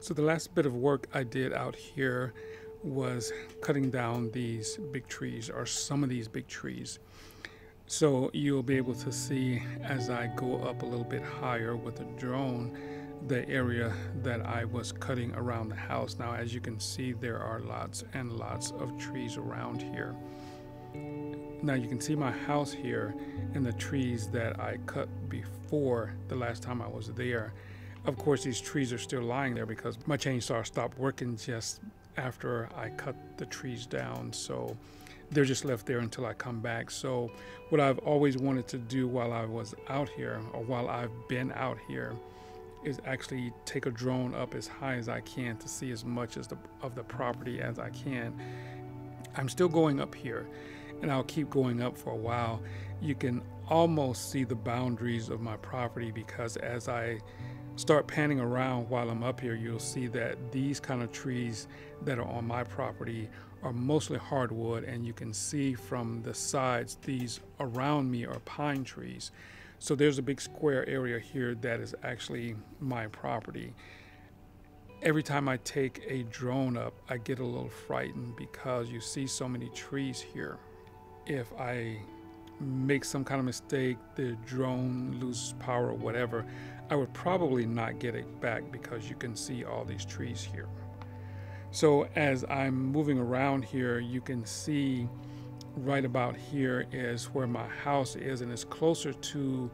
So the last bit of work I did out here was cutting down these big trees, or some of these big trees. So you'll be able to see as I go up a little bit higher with the drone, the area that I was cutting around the house. Now, as you can see, there are lots and lots of trees around here. Now you can see my house here and the trees that I cut before the last time I was there. Of course, these trees are still lying there because my chainsaw stopped working just after I cut the trees down. So they're just left there until I come back. So what I've always wanted to do while I was out here, or while I've been out here, is actually take a drone up as high as I can to see as much as of the property as I can. I'm still going up here, and I'll keep going up for a while. You can almost see the boundaries of my property, because as I start panning around while I'm up here, you'll see that these kind of trees that are on my property are mostly hardwood, and you can see from the sides these around me are pine trees. So there's a big square area here that is actually my property. Every time I take a drone up, I get a little frightened because you see so many trees here. If I make some kind of mistake, the drone loses power or whatever, I would probably not get it back, because you can see all these trees here. So as I'm moving around here, you can see right about here is where my house is, and it's closer to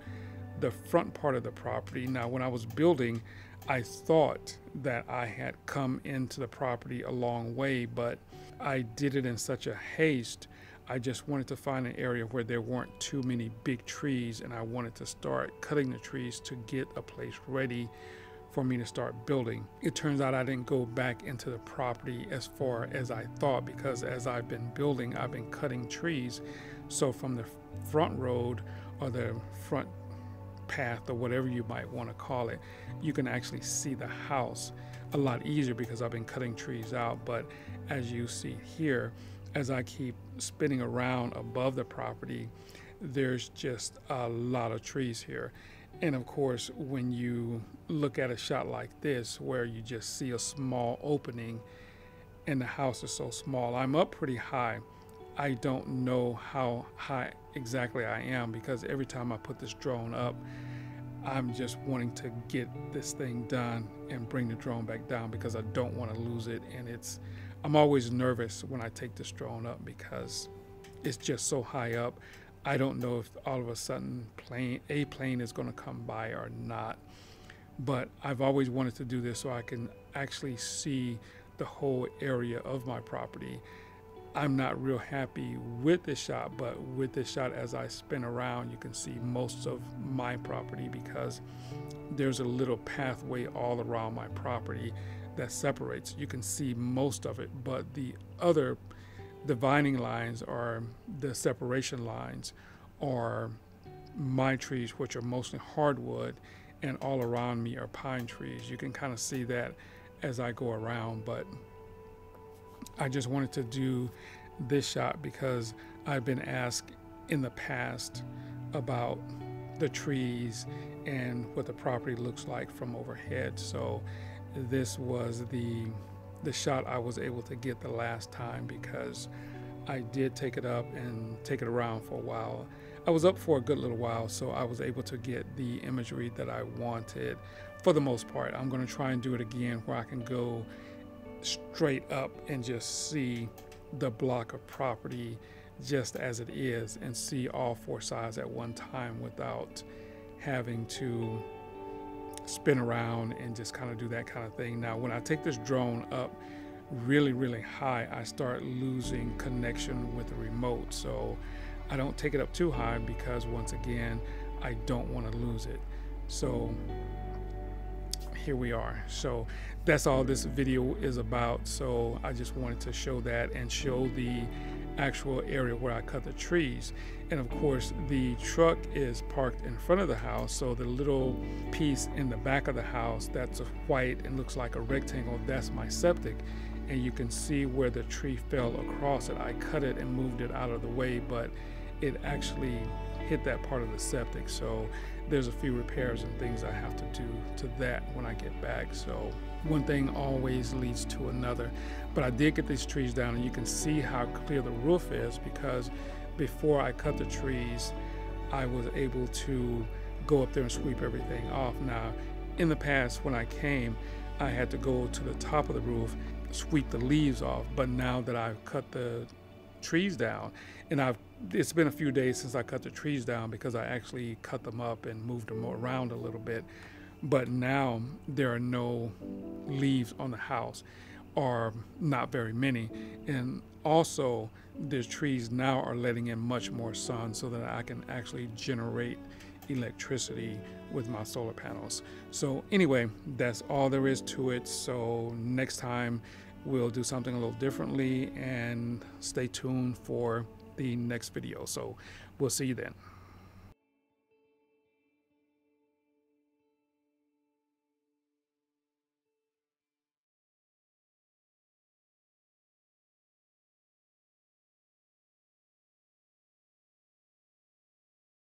the front part of the property. Now, when I was building, I thought that I had come into the property a long way, but I did it in such a haste. I just wanted to find an area where there weren't too many big trees, and I wanted to start cutting the trees to get a place ready for me to start building. It turns out I didn't go back into the property as far as I thought, because as I've been building, I've been cutting trees. So from the front road, or the front path, or whatever you might want to call it, you can actually see the house a lot easier because I've been cutting trees out. But as you see here, as I keep spinning around above the property, there's just a lot of trees here. And of course, when you look at a shot like this, where you just see a small opening and the house is so small, I'm up pretty high. I don't know how high exactly I am, because every time I put this drone up, I'm just wanting to get this thing done and bring the drone back down, because I don't want to lose it. And I'm always nervous when I take this drone up, because it's just so high up. I don't know if all of a sudden a plane is going to come by or not. But I've always wanted to do this so I can actually see the whole area of my property. I'm not real happy with this shot, but with this shot, as I spin around, you can see most of my property, because there's a little pathway all around my property that separates. You can see most of it, but the other dividing lines, or the separation lines, are my trees, which are mostly hardwood, and all around me are pine trees. You can kind of see that as I go around, but I just wanted to do this shot because I've been asked in the past about the trees and what the property looks like from overhead. So this was the shot I was able to get the last time, because I did take it up and take it around for a while. I was up for a good little while, so I was able to get the imagery that I wanted for the most part. I'm going to try and do it again where I can go straight up and just see the block of property just as it is, and see all four sides at one time without having to spin around and just kind of do that kind of thing. Now, when I take this drone up really, really high, I start losing connection with the remote. So I don't take it up too high, because once again, I don't want to lose it. So here we are. So that's all this video is about. So I just wanted to show that and show the actual area where I cut the trees. And of course, the truck is parked in front of the house, so the little piece in the back of the house that's white and looks like a rectangle, that's my septic. And you can see where the tree fell across it. I cut it and moved it out of the way, but it actually hit that part of the septic. So there's a few repairs and things I have to do to that when I get back. So one thing always leads to another. But I did get these trees down, and you can see how clear the roof is, because before I cut the trees, I was able to go up there and sweep everything off. Now, in the past when I came, I had to go to the top of the roof, sweep the leaves off. But now that I've cut the trees down, and it's been a few days since I cut the trees down, because I actually cut them up and moved them around a little bit. But now there are no leaves on the house, or not very many. And also the trees now are letting in much more sun, so that I can actually generate electricity with my solar panels. So anyway, that's all there is to it. So next time we'll do something a little differently, and stay tuned for the next video. So we'll see you then.